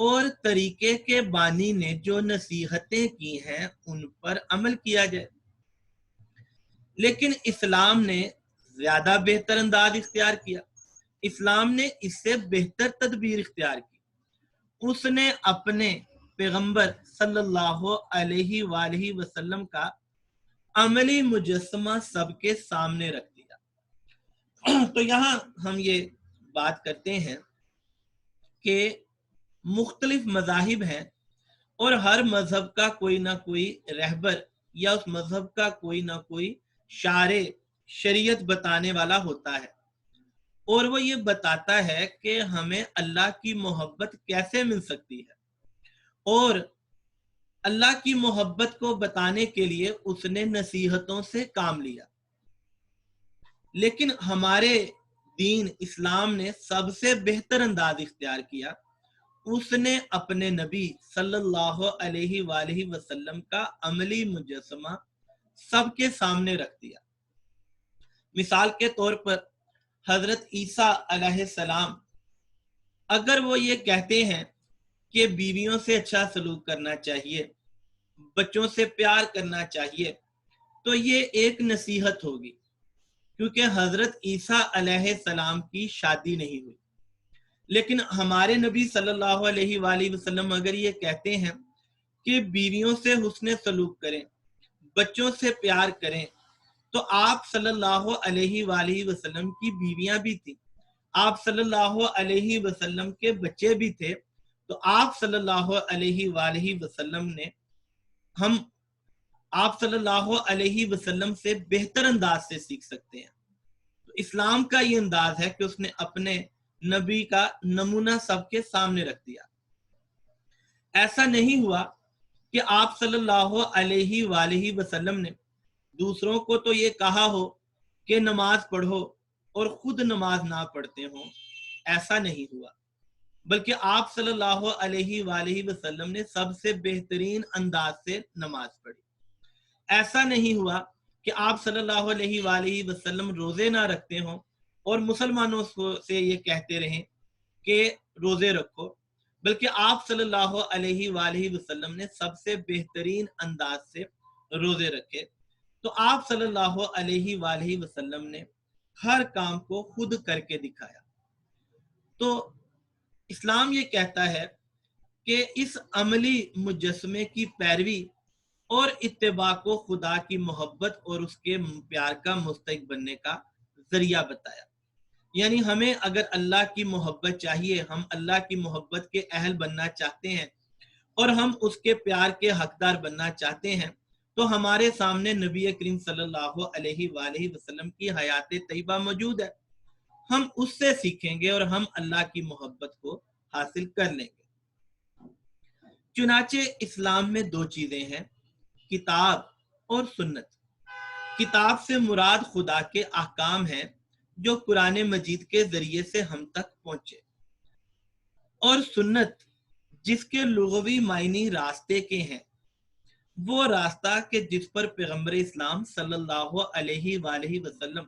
اور طریقے کے بانی نے جو نصیحتیں کی ہیں ان پر عمل کیا جائے۔ لیکن اسلام نے زیادہ بہتر انداز اختیار کیا، اسلام نے اس سے بہتر تدبیر اختیار کی۔ اس نے اپنے پیغمبر صلی اللہ علیہ وآلہ وسلم کا عملی مجسمہ سب کے سامنے رکھ دیا۔ تو یہاں ہم یہ بات کرتے ہیں کہ مختلف مذاہب ہیں اور ہر مذہب کا کوئی نہ کوئی رہبر یا اس مذہب کا کوئی نہ کوئی شارع شریعت بتانے والا ہوتا ہے، اور وہ یہ بتاتا ہے کہ ہمیں اللہ کی محبت کیسے مل سکتی ہے، اور اللہ کی محبت کو بتانے کے لیے اس نے نصیحتوں سے کام لیا۔ لیکن ہمارے دین اسلام نے سب سے بہتر انداز اختیار کیا، اس نے اپنے نبی صلی اللہ علیہ وآلہ وسلم کا عملی مجسمہ سب کے سامنے رکھ دیا۔ مثال کے طور پر حضرت عیسیٰ علیہ السلام اگر وہ یہ کہتے ہیں کہ بیویوں سے اچھا سلوک کرنا چاہیے، بچوں سے پیار کرنا چاہیے، تو یہ ایک نصیحت ہوگی، کیونکہ حضرت عیسیٰ علیہ السلام کی شادی نہیں ہوئی۔ لیکن ہمارے نبی صلی اللہ علیہ وآلہ وسلم اگر یہ کہتے ہیں کہ بیویوں سے حسن سلوک کریں، بچوں سے پیار کریں، تو آپ صلی اللہ علیہ وآلہ وسلم کی بیویاں بھی تھیں، آپ صلی اللہ علیہ وسلم کے بچے بھی تھے، تو آپ صلی اللہ علیہ وآلہ وسلم نے آپ صلی اللہ علیہ وسلم سے بہتر انداز سے سیکھ سکتے ہیں۔ تو اسلام کا یہ انداز ہے کہ اس نے اپنے نبی کا نمونہ سب کے سامنے رکھ دیا۔ ایسا نہیں ہوا کہ آپ صلی اللہ علیہ وآلہ وسلم نے دوسروں کو تو یہ کہا ہو کہ نماز پڑھو اور خود نماز نہ پڑھتے ہوں، ایسا نہیں ہوا، بلکہ آپ صلی اللہ علیہ وآلہ وسلم نے سب سے بہترین انداز سے نماز پڑھی۔ ایسا نہیں ہوا کہ آپ صلی اللہ علیہ وآلہ وسلم روزے نہ رکھتے ہوں اور مسلمانوں سے یہ کہتے رہیں کہ روزے رکھو، بلکہ آپ صلی اللہ علیہ وآلہ وسلم نے سب سے بہترین انداز سے روزے رکھے۔ تو آپ صلی اللہ علیہ وآلہ وسلم نے ہر کام کو خود کر کے دکھایا۔ تو اسلام یہ کہتا ہے کہ اس عملی مجسمے کی پیروی اور اتباع کو خدا کی محبت اور اس کے پیار کا مستحق بننے کا ذریعہ بتایا۔ یعنی ہمیں اگر اللہ کی محبت چاہیے، ہم اللہ کی محبت کے اہل بننا چاہتے ہیں اور ہم اس کے پیار کے حقدار بننا چاہتے ہیں، تو ہمارے سامنے نبی کریم صلی اللہ علیہ وآلہ وسلم کی حیات طیبہ موجود ہے، ہم اس سے سیکھیں گے اور ہم اللہ کی محبت کو حاصل کر لیں گے۔ چنانچہ اسلام میں دو چیزیں ہیں، کتاب اور سنت۔ کتاب سے مراد خدا کے احکام ہیں جو قرآن مجید کے ذریعے سے ہم تک پہنچے، اور سنت جس کے لغوی معنی راستے کے ہیں، وہ راستہ کہ جس پر پیغمبر اسلام صلی اللہ علیہ وآلہ وسلم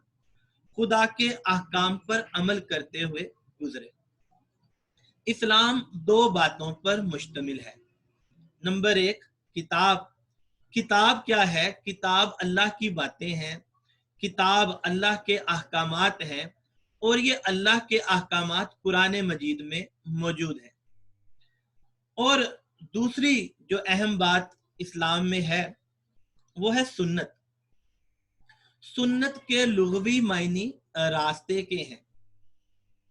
خدا کے احکام پر عمل کرتے ہوئے گزرے۔ اسلام دو باتوں پر مشتمل ہے۔ نمبر ایک، کتاب۔ کتاب کیا ہے؟ کتاب اللہ کی باتیں ہیں، کتاب اللہ کے احکامات ہیں، اور یہ اللہ کے احکامات قرآن مجید میں موجود ہیں۔ اور دوسری جو اہم بات اسلام میں ہے وہ ہے سنت۔ سنت کے لغوی معنی راستے کے ہیں،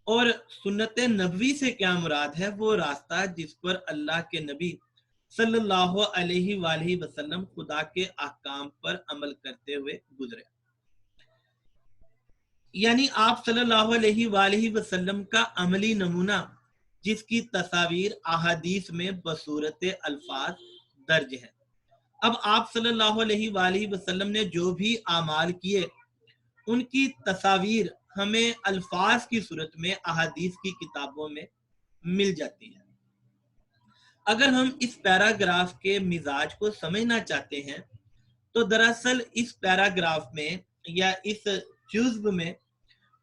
اور سنت نبوی سے کیا مراد ہے؟ وہ راستہ جس پر اللہ کے نبی صلی اللہ علیہ وآلہ وسلم خدا کے احکام پر عمل کرتے ہوئے گزرے۔ یعنی آپ صلی اللہ علیہ وآلہ وسلم کا عملی نمونہ جس کی تصاویر احادیث میں بصورت الفاظ درج ہیں۔ اب آپ صلی اللہ علیہ وآلہ وسلم نے جو بھی اعمال کیے ان کی تصاویر ہمیں الفاظ کی صورت میں احادیث کی کتابوں میں مل جاتی ہیں۔ اگر ہم اس پیراگراف کے مزاج کو سمجھنا چاہتے ہیں تو دراصل اس پیراگراف میں یا اس جزو میں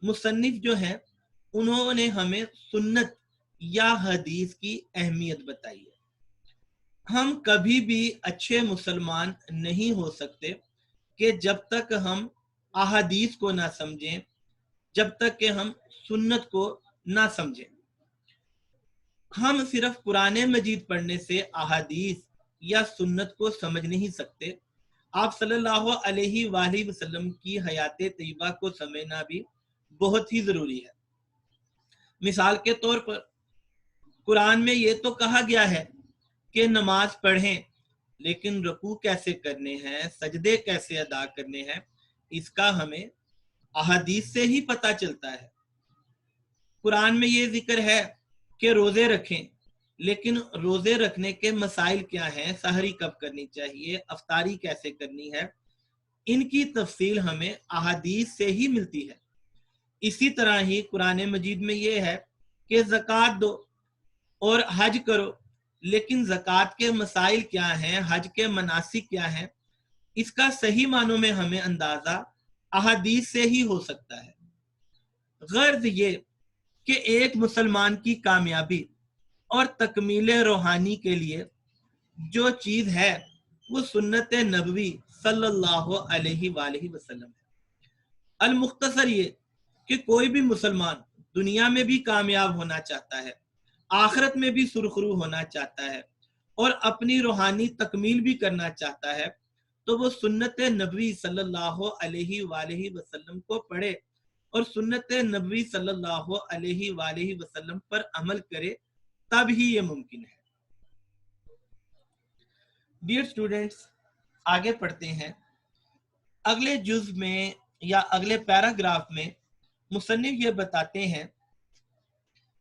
مصنف جو ہیں انہوں نے ہمیں سنت یا حدیث کی اہمیت بتائی ہے۔ ہم کبھی بھی اچھے مسلمان نہیں ہو سکتے کہ جب تک ہم احادیث کو نہ سمجھیں، جب تک کہ ہم سنت کو نہ سمجھیں۔ ہم صرف قرآن مجید پڑھنے سے احادیث یا سنت کو سمجھ نہیں سکتے۔ آپ صلی اللہ علیہ وآلہ وسلم کی حیات طیبہ کو سمجھنا بھی بہت ہی ضروری ہے۔ مثال کے طور پر قرآن میں یہ تو کہا گیا ہے کہ نماز پڑھیں، لیکن رکوع کیسے کرنے ہیں، سجدے کیسے ادا کرنے ہیں، اس کا ہمیں احادیث سے ہی پتہ چلتا ہے۔ قرآن میں یہ ذکر ہے کہ روزے رکھیں، لیکن روزے رکھنے کے مسائل کیا ہیں، سحری کب کرنی چاہیے، افطاری کیسے کرنی ہے، ان کی تفصیل ہمیں احادیث سے ہی ملتی ہے۔ اسی طرح ہی قرآن مجید میں یہ ہے کہ زکوٰۃ دو اور حج کرو، لیکن زکوٰۃ کے مسائل کیا ہیں، حج کے مناسک کیا ہیں، اس کا صحیح معنوں میں ہمیں اندازہ احادیث سے ہی ہو سکتا ہے۔ غرض یہ کہ ایک مسلمان کی کامیابی اور تکمیل روحانی کے لیے جو چیز ہے وہ سنت نبوی صلی اللہ علیہ وآلہ وسلم ہے۔ المختصر یہ کہ کوئی بھی مسلمان دنیا میں بھی کامیاب ہونا چاہتا ہے، آخرت میں بھی سرخرو ہونا چاہتا ہے، اور اپنی روحانی تکمیل بھی کرنا چاہتا ہے، تو وہ سنت نبوی صلی اللہ علیہ وآلہ وسلم کو پڑھے اور سنت نبوی صلی اللہ علیہ وآلہ وسلم پر عمل کرے، تب ہی یہ ممکن ہے۔ ڈیئر اسٹوڈنٹس، آگے پڑھتے ہیں۔ اگلے جز میں یا اگلے پیراگراف میں مصنف یہ بتاتے ہیں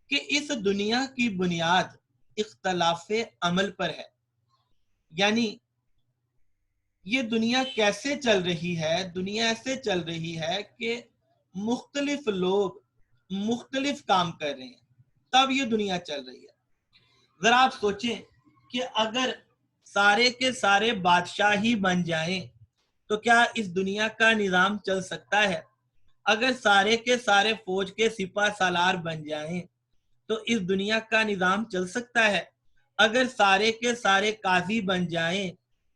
کہ اس دنیا کی بنیاد اختلاف عمل پر ہے، یعنی یہ دنیا کیسے چل رہی ہے؟ دنیا ایسے چل رہی ہے کہ مختلف لوگ مختلف کام کر رہے ہیں، تب یہ دنیا چل رہی ہے۔ ذرا آپ سوچیں کہ اگر سارے کے سارے بادشاہ ہی بن جائیں تو کیا اس دنیا کا نظام چل سکتا ہے؟ اگر سارے کے سارے فوج کے سپاہ سالار بن جائیں تو اس دنیا کا نظام چل سکتا ہے؟ اگر سارے کے سارے قاضی بن جائیں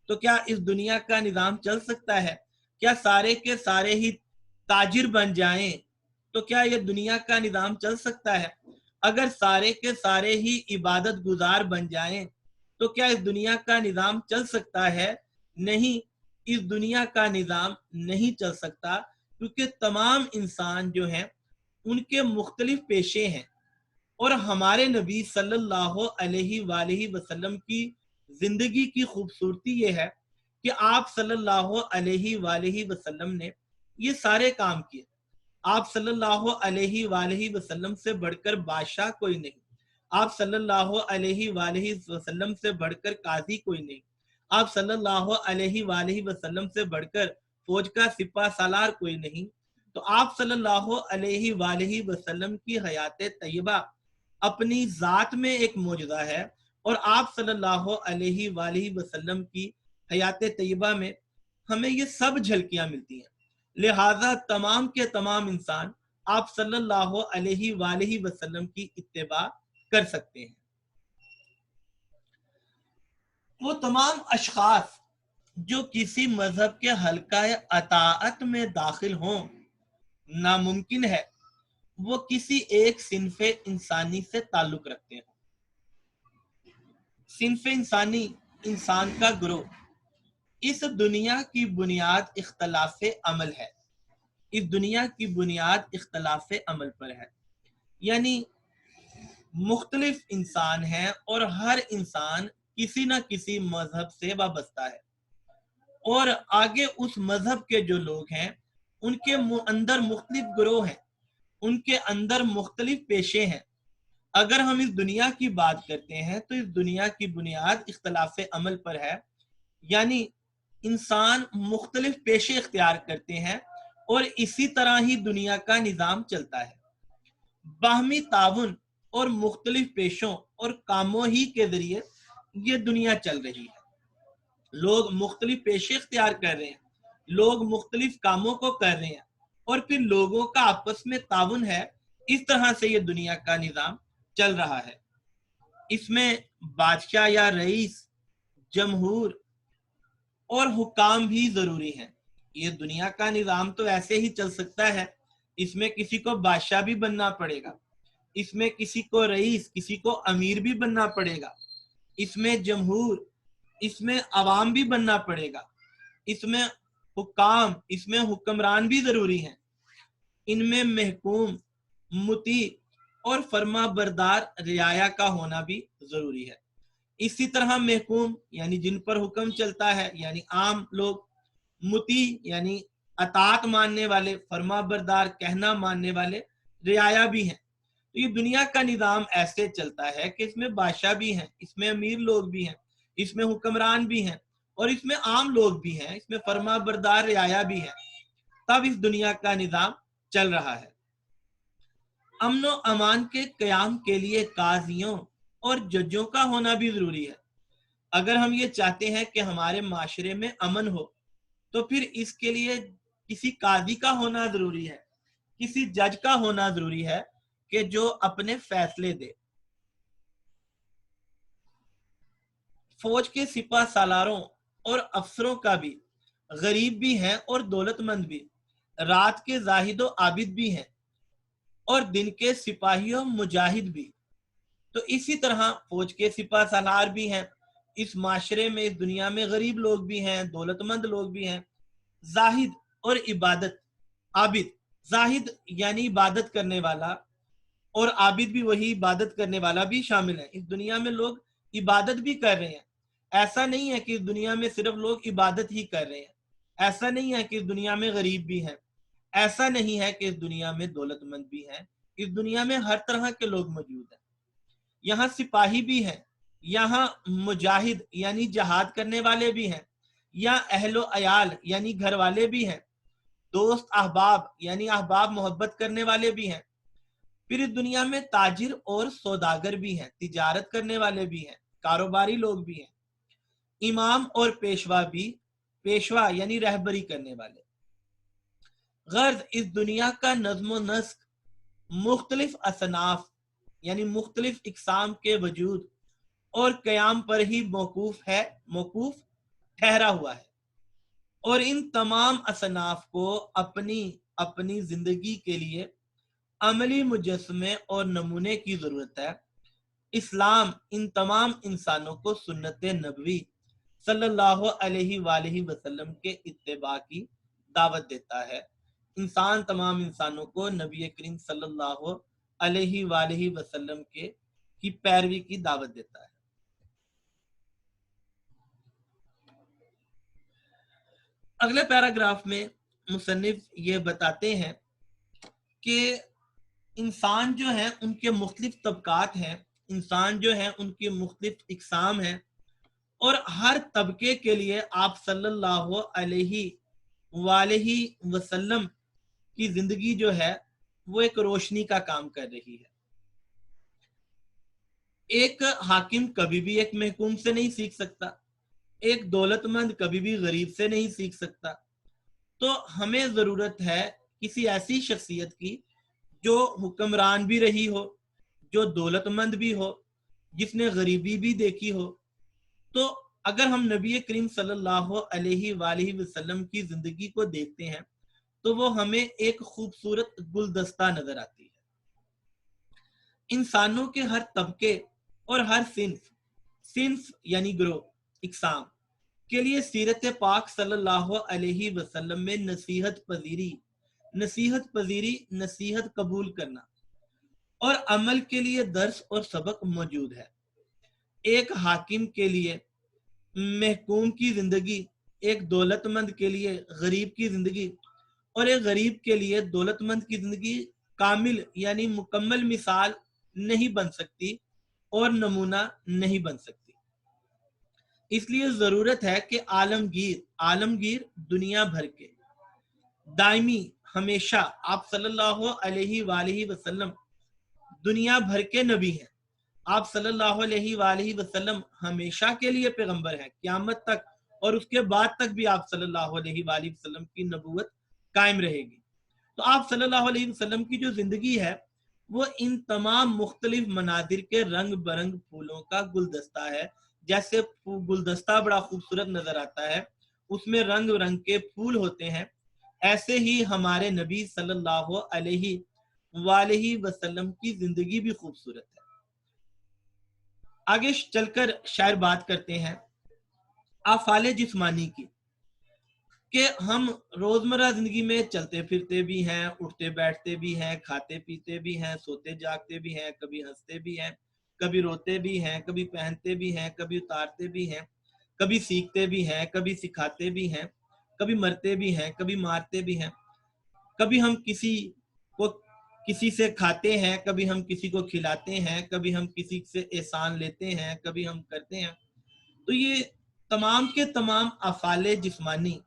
تو کیا اس دنیا کا نظام چل سکتا ہے؟ کیا سارے کے سارے ہی تاجر بن جائیں تو کیا یہ دنیا کا نظام چل سکتا ہے؟ اگر سارے کے سارے ہی عبادت گزار بن جائیں تو کیا اس دنیا کا نظام چل سکتا ہے؟ نہیں، اس دنیا کا نظام نہیں چل سکتا، کیونکہ تمام انسان جو ہیں ان کے مختلف پیشے ہیں، اور ہمارے نبی صلی اللہ علیہ وآلہ وسلم کی زندگی کی خوبصورتی یہ ہے کہ آپ صلی اللہ علیہ وآلہ وسلم نے یہ سارے کام کیے۔ آپ صلی اللہ علیہ وآلہ وسلم سے بڑھ کر بادشاہ کوئی نہیں، آپ صلی اللہ علیہ وآلہ وسلم سے بڑھ کر قاضی کوئی نہیں، آپ صلی اللہ علیہ وآلہ وسلم سے بڑھ کر فوج کا سپاہ سالار کوئی نہیں۔ تو آپ صلی اللہ علیہ وآلہ وسلم کی حیات طیبہ اپنی ذات میں ایک معجزہ ہے، اور آپ صلی اللہ علیہ وآلہ وسلم کی حیات طیبہ میں ہمیں یہ سب جھلکیاں ملتی ہیں۔ لہذا تمام کے تمام انسان آپ صلی اللہ علیہ وآلہ وسلم کی اتباع کر سکتے ہیں۔ وہ تمام اشخاص جو کسی مذہب کے حلقہ اطاعت میں داخل ہوں، ناممکن ہے وہ کسی ایک صنف انسانی سے تعلق رکھتے ہیں۔ صنف انسانی، انسان کا گروہ، اس دنیا کی بنیاد اختلاف عمل ہے۔ اس دنیا کی بنیاد اختلاف عمل پر ہے، یعنی مختلف انسان ہیں اور ہر انسان کسی نہ کسی مذہب سے وابستہ ہے، اور آگے اس مذہب کے جو لوگ ہیں ان کے اندر مختلف گروہ ہیں، ان کے اندر مختلف پیشے ہیں۔ اگر ہم اس دنیا کی بات کرتے ہیں تو اس دنیا کی بنیاد اختلاف عمل پر ہے، یعنی انسان مختلف پیشے اختیار کرتے ہیں، اور اسی طرح ہی دنیا کا نظام چلتا ہے۔ باہمی تعاون اور مختلف پیشوں اور کاموں ہی کے ذریعے یہ دنیا چل رہی ہے۔ لوگ مختلف پیشے اختیار کر رہے ہیں، لوگ مختلف کاموں کو کر رہے ہیں، اور پھر لوگوں کا آپس میں تعاون ہے۔ اس طرح سے یہ دنیا کا نظام چل رہا ہے۔ اس میں بادشاہ یا رئیس، جمہور اور حکام بھی ضروری ہیں۔ یہ دنیا کا نظام تو ایسے ہی چل سکتا ہے، اس میں کسی کو بادشاہ بھی بننا پڑے گا، اس میں کسی کو رئیس، کسی کو امیر بھی بننا پڑے گا، اس میں جمہور، اس میں عوام بھی بننا پڑے گا، اس میں حکام، اس میں حکمران بھی ضروری ہیں، ان میں محکوم، مطیع اور فرما بردار رعایا کا ہونا بھی ضروری ہے۔ اسی طرح محکوم یعنی جن پر حکم چلتا ہے یعنی عام لوگ، مطیع یعنی اطاعت ماننے والے، فرما بردار کہنا ماننے والے رعایا بھی ہیں۔ تو یہ دنیا کا نظام ایسے چلتا ہے کہ اس میں بادشاہ بھی ہیں، اس میں امیر لوگ بھی ہیں، اس میں حکمران بھی ہیں اور اس میں عام لوگ بھی ہیں، اس میں فرما بردار رعایا بھی ہیں، تب اس دنیا کا نظام چل رہا ہے۔ امن و امان کے قیام کے لیے قاضیوں اور ججوں کا ہونا بھی ضروری ہے۔ اگر ہم یہ چاہتے ہیں کہ ہمارے معاشرے میں امن ہو تو پھر اس کے لیے کسی قاضی کا ہونا ضروری ہے، کسی جج کا ہونا ضروری ہے کہ جو اپنے فیصلے دے۔ فوج کے سپاہ سالاروں اور افسروں کا بھی، غریب بھی ہیں اور دولت مند بھی، رات کے زاہد و عابد بھی ہیں اور دن کے سپاہی و مجاہد بھی۔ تو اسی طرح فوج کے سپاہ سالار بھی ہیں، اس معاشرے میں، اس دنیا میں غریب لوگ بھی ہیں، دولت مند لوگ بھی ہیں، زاہد اور عبادت، عابد، زاہد یعنی عبادت کرنے والا اور عابد بھی وہی عبادت کرنے والا بھی شامل ہے۔ اس دنیا میں لوگ عبادت بھی کر رہے ہیں، ایسا نہیں ہے کہ اس دنیا میں صرف لوگ عبادت ہی کر رہے ہیں، ایسا نہیں ہے کہ اس دنیا میں غریب بھی ہیں، ایسا نہیں ہے کہ اس دنیا میں دولت مند بھی ہیں، اس دنیا میں ہر طرح کے لوگ موجود ہیں۔ یہاں سپاہی بھی ہیں، یہاں مجاہد یعنی جہاد کرنے والے بھی ہیں، یا اہل و عیال یعنی گھر والے بھی ہیں، دوست احباب یعنی احباب محبت کرنے والے بھی ہیں، پھر اس دنیا میں تاجر اور سوداگر بھی ہیں، تجارت کرنے والے بھی ہیں، کاروباری لوگ بھی ہیں، امام اور پیشوا بھی، پیشوا یعنی رہبری کرنے والے۔ غرض اس دنیا کا نظم و نسق مختلف اصناف یعنی مختلف اقسام کے وجود اور قیام پر ہی موقوف ٹھہرا ہوا ہے، اور ان تمام اصناف کو اپنی زندگی کے لیے عملی مجسمے اور نمونے کی ضرورت ہے۔ اسلام ان تمام انسانوں کو سنت نبوی صلی اللہ علیہ وآلہ وسلم کے اتباع کی دعوت دیتا ہے۔ تمام انسانوں کو نبی کریم صلی اللہ علیہ وآلہ وسلم کی پیروی کی دعوت دیتا ہے۔ اگلے پیراگراف میں مصنف یہ بتاتے ہیں کہ انسان جو ہیں ان کے مختلف طبقات ہیں، انسان جو ہیں ان کی مختلف اقسام ہیں، اور ہر طبقے کے لیے آپ صلی اللہ علیہ وآلہ وسلم کی زندگی جو ہے وہ ایک روشنی کا کام کر رہی ہے۔ ایک حاکم کبھی بھی ایک محکوم سے نہیں سیکھ سکتا، ایک دولت مند کبھی بھی غریب سے نہیں سیکھ سکتا۔ تو ہمیں ضرورت ہے کسی ایسی شخصیت کی جو حکمران بھی رہی ہو، جو دولت مند بھی ہو، جس نے غریبی بھی دیکھی ہو۔ تو اگر ہم نبی کریم صلی اللہ علیہ وآلہ وسلم کی زندگی کو دیکھتے ہیں تو وہ ہمیں ایک خوبصورت گلدستہ نظر آتی ہے۔ انسانوں کے ہر طبقے اور ہر صنف یعنی گروہ، اقسام کے لیے سیرت پاک صلی اللہ علیہ وسلم میں نصیحت پذیری، نصیحت قبول کرنا اور عمل کے لیے درس اور سبق موجود ہے۔ ایک حاکم کے لیے محکوم کی زندگی، ایک دولت مند کے لیے غریب کی زندگی، اور ایک غریب کے لیے دولت مند کی زندگی کامل یعنی مکمل مثال نہیں بن سکتی اور نمونہ نہیں بن سکتی۔ اس لیے ضرورت ہے کہ عالمگیر دنیا بھر کے دائمی ہمیشہ آپ صلی اللہ علیہ وآلہ وسلم دنیا بھر کے نبی ہیں۔ آپ صلی اللہ علیہ وآلہ وسلم ہمیشہ کے لیے پیغمبر ہیں، قیامت تک اور اس کے بعد تک بھی آپ صلی اللہ علیہ وآلہ وسلم کی نبوت قائم رہے گی۔ تو آپ صلی اللہ علیہ وسلم کی جو زندگی ہے وہ ان تمام مختلف مناظر کے رنگ برنگ پھولوں کا گلدستہ ہے. جیسے گلدستہ بڑا خوبصورت نظر آتا ہے، اس میں رنگ رنگ کے پھول ہوتے ہیں، ایسے ہی ہمارے نبی صلی اللہ علیہ وآلہ وسلم کی زندگی بھی خوبصورت ہے. آگے چل کر شاعر بات کرتے ہیں افعال جسمانی کی، کہ ہم روزمرہ زندگی میں چلتے پھرتے بھی ہیں، اٹھتے بیٹھتے بھی ہیں، کھاتے پیتے بھی ہیں، سوتے جاگتے بھی ہیں، کبھی ہنستے بھی ہیں، کبھی روتے بھی ہیں، کبھی پہنتے بھی ہیں، کبھی اتارتے بھی ہیں، کبھی سیکھتے بھی ہیں، کبھی سکھاتے بھی ہیں، کبھی مرتے بھی ہیں، کبھی مارتے بھی ہیں، کبھی ہم کسی سے کھاتے ہیں، کبھی ہم کسی کو کھلاتے ہیں، کبھی ہم کسی سے احسان لیتے ہیں، کبھی ہم کرتے ہیں. تو یہ تمام کے تمام افعال جسمانی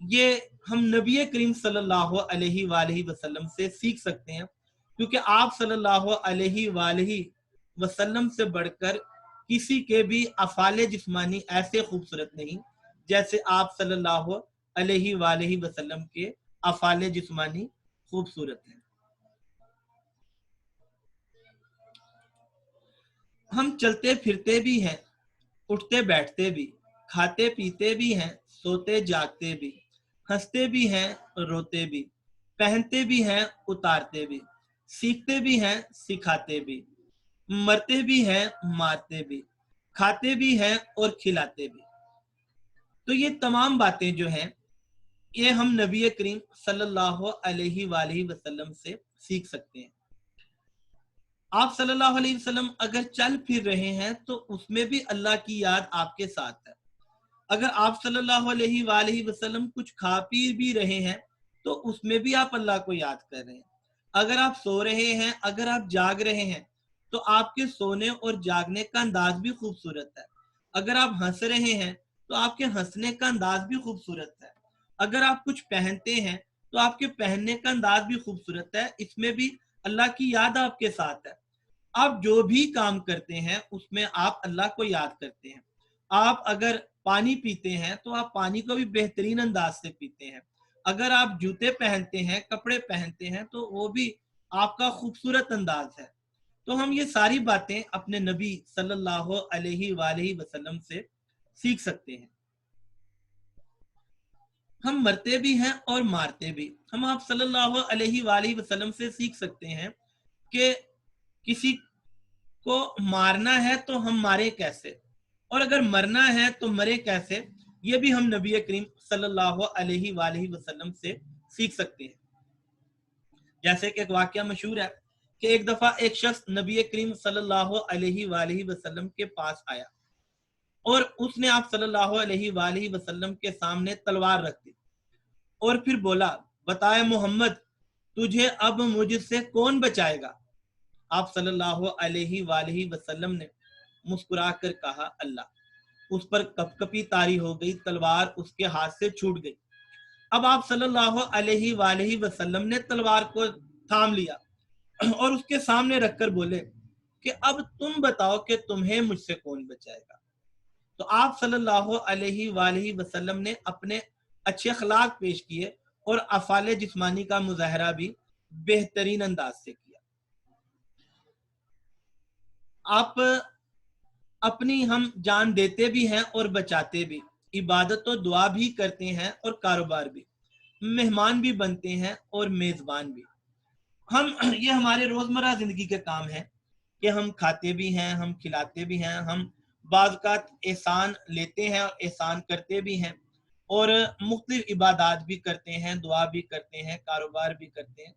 یہ ہم نبی کریم صلی اللہ علیہ وآلہ وسلم سے سیکھ سکتے ہیں، کیونکہ آپ صلی اللہ علیہ وآلہ وسلم سے بڑھ کر کسی کے بھی افعال جسمانی ایسے خوبصورت نہیں جیسے آپ صلی اللہ علیہ وآلہ وسلم کے افعال جسمانی خوبصورت ہیں. ہم چلتے پھرتے بھی ہیں، اٹھتے بیٹھتے بھی، کھاتے پیتے بھی ہیں، سوتے جاگتے بھی، ہنستے بھی ہیں، روتے بھی، پہنتے بھی ہیں، اتارتے بھی، سیکھتے بھی ہیں، سکھاتے بھی، مرتے بھی ہیں، مارتے بھی، کھاتے بھی ہیں اور کھلاتے بھی. تو یہ تمام باتیں جو ہیں یہ ہم نبی کریم صلی اللہ علیہ وآلہ وسلم سے سیکھ سکتے ہیں. آپ صلی اللہ علیہ وسلم اگر چل پھر رہے ہیں تو اس میں بھی اللہ کی یاد آپ کے ساتھ ہے. اگر آپ صلی اللہ علیہ وآلہ وسلم کچھ کھا پی بھی رہے ہیں تو اس میں بھی آپ اللہ کو یاد کر رہے ہیں. اگر آپ سو رہے ہیں، اگر آپ جاگ رہے ہیں تو آپ کے سونے اور جاگنے کا انداز بھی خوبصورت ہے. اگر آپ ہنس رہے ہیں تو آپ کے ہنسنے کا انداز بھی خوبصورت ہے. اگر آپ کچھ پہنتے ہیں تو آپ کے پہننے کا انداز بھی خوبصورت ہے، اس میں بھی اللہ کی یاد آپ کے ساتھ ہے. آپ جو بھی کام کرتے ہیں اس میں آپ اللہ کو یاد کرتے ہیں. آپ اگر پانی پیتے ہیں تو آپ پانی کو بھی بہترین انداز سے پیتے ہیں. اگر آپ جوتے پہنتے ہیں، کپڑے پہنتے ہیں تو وہ بھی آپ کا خوبصورت انداز ہے. تو ہم یہ ساری باتیں اپنے نبی صلی اللہ علیہ وآلہ وسلم سے سیکھ سکتے ہیں. ہم مرتے بھی ہیں اور مارتے بھی. ہم آپ صلی اللہ علیہ وآلہ وسلم سے سیکھ سکتے ہیں کہ کسی کو مارنا ہے تو ہم مارے کیسے، اور اگر مرنا ہے تو مرے کیسے. یہ بھی ہم نبی کریم صلی اللہ علیہ وآلہ وسلم سے سیکھ سکتے ہیں. جیسے کہ ایک واقعہ مشہور ہے کہ ایک دفعہ ایک شخص نبی کریم صلی اللہ علیہ وآلہ وسلم کے پاس آیا اور اس نے آپ صلی اللہ علیہ وآلہ وسلم کے سامنے تلوار رکھ دی اور پھر بولا، بتائے محمد تجھے اب مجھ سے کون بچائے گا. آپ صلی اللہ علیہ وآلہ وسلم نے مسکرا کر کہا، اللہ. اس پر کپ کپی طاری ہو گئی، تلوار اس کے ہاتھ سے چھوٹ گئی. اب آپ صلی اللہ علیہ وآلہ وسلم نے تلوار کو تھام لیا اور اس کے سامنے رکھ کر بولے کہ اب تم بتاؤ کہ تمہیں مجھ سے کون بچائے گا. تو آپ صلی اللہ علیہ وآلہ وسلم نے اپنے اچھے اخلاق پیش کیے اور افعال جسمانی کا مظاہرہ بھی بہترین انداز سے کیا. آپ اپنی ہم جان دیتے بھی ہیں اور بچاتے بھی، عبادت و دعا بھی کرتے ہیں اور کاروبار بھی، مہمان بھی بنتے ہیں اور میزبان بھی. ہم یہ ہمارے روزمرہ زندگی کے کام ہیں کہ ہم کھاتے بھی ہیں، ہم کھلاتے بھی ہیں، ہم بعض اوقات احسان لیتے ہیں اور احسان کرتے بھی ہیں، اور مختلف عبادات بھی کرتے ہیں، دعا بھی کرتے ہیں، کاروبار بھی کرتے ہیں.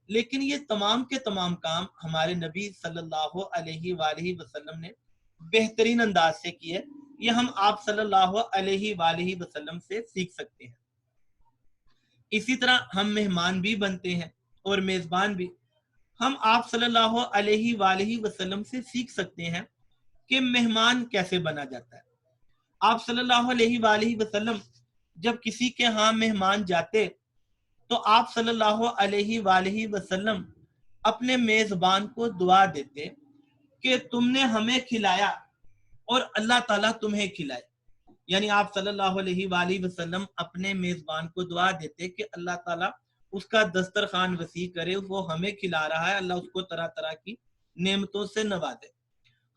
لیکن یہ تمام کے تمام کام ہمارے نبی صلی اللہ علیہ وآلہ وسلم نے بہترین انداز سے کیے. یہ ہم آپ صلی اللہ علیہ وآلہ وسلم سے سیکھ سکتے ہیں. اسی طرح ہم مہمان بھی بنتے ہیں اور میزبان بھی. ہم آپ صلی اللہ علیہ وآلہ وسلم سے سیکھ سکتے ہیں کہ مہمان کیسے بنا جاتا ہے. آپ صلی اللہ علیہ وآلہ وسلم جب کسی کے ہاں مہمان جاتے تو آپ صلی اللہ علیہ وآلہ وسلم اپنے میزبان کو دعا دیتے کہ تم نے ہمیں کھلایا اور اللہ تعالیٰ تمہیں کھلائے. یعنی آپ صلی اللہ علیہ وآلہ وسلم اپنے میزبان کو دعا دیتے کہ اللہ تعالیٰ اس کا دسترخوان وسیع کرے، وہ ہمیں کھلا رہا ہے، اللہ اس کو طرح طرح کی نعمتوں سے نوازے۔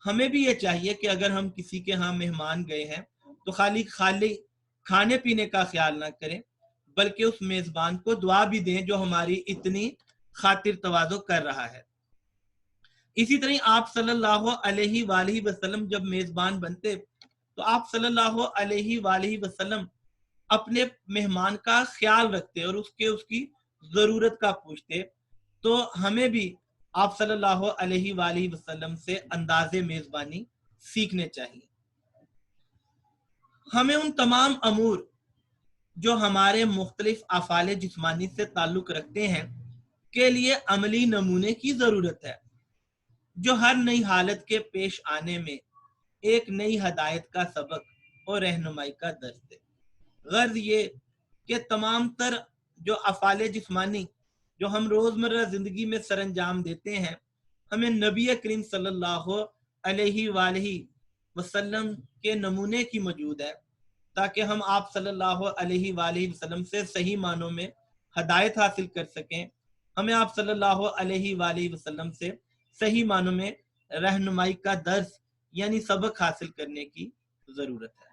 ہمیں بھی یہ چاہیے کہ اگر ہم کسی کے ہاں مہمان گئے ہیں تو خالی کھانے پینے کا خیال نہ کریں، بلکہ اس میزبان کو دعا بھی دیں جو ہماری اتنی خاطر تواضع کر رہا ہے۔ اسی طرح آپ صلی اللہ علیہ وآلہ وسلم جب میزبان بنتے تو آپ صلی اللہ علیہ وآلہ وسلم اپنے مہمان کا خیال رکھتے اور اس کی ضرورت کا پوچھتے۔ تو ہمیں بھی آپ صلی اللہ علیہ وآلہ وسلم سے انداز میزبانی سیکھنے چاہیے۔ ہمیں ان تمام امور جو ہمارے مختلف افعال جسمانی سے تعلق رکھتے ہیں کے لیے عملی نمونے کی ضرورت ہے، جو ہر نئی حالت کے پیش آنے میں ایک نئی ہدایت کا سبق اور رہنمائی کا درس دے۔ غرض یہ کہ تمام تر جو افعال جسمانی جو ہم روزمرہ زندگی میں سر انجام دیتے ہیں، ہمیں نبی کریم صلی اللہ علیہ وآلہ وسلم کے نمونے کی موجود ہے، تاکہ ہم آپ صلی اللہ علیہ وآلہ وسلم سے صحیح معنوں میں ہدایت حاصل کر سکیں۔ ہمیں آپ صلی اللہ علیہ وآلہ وسلم سے صحیح معنوں میں رہنمائی کا درس یعنی سبق حاصل کرنے کی ضرورت ہے۔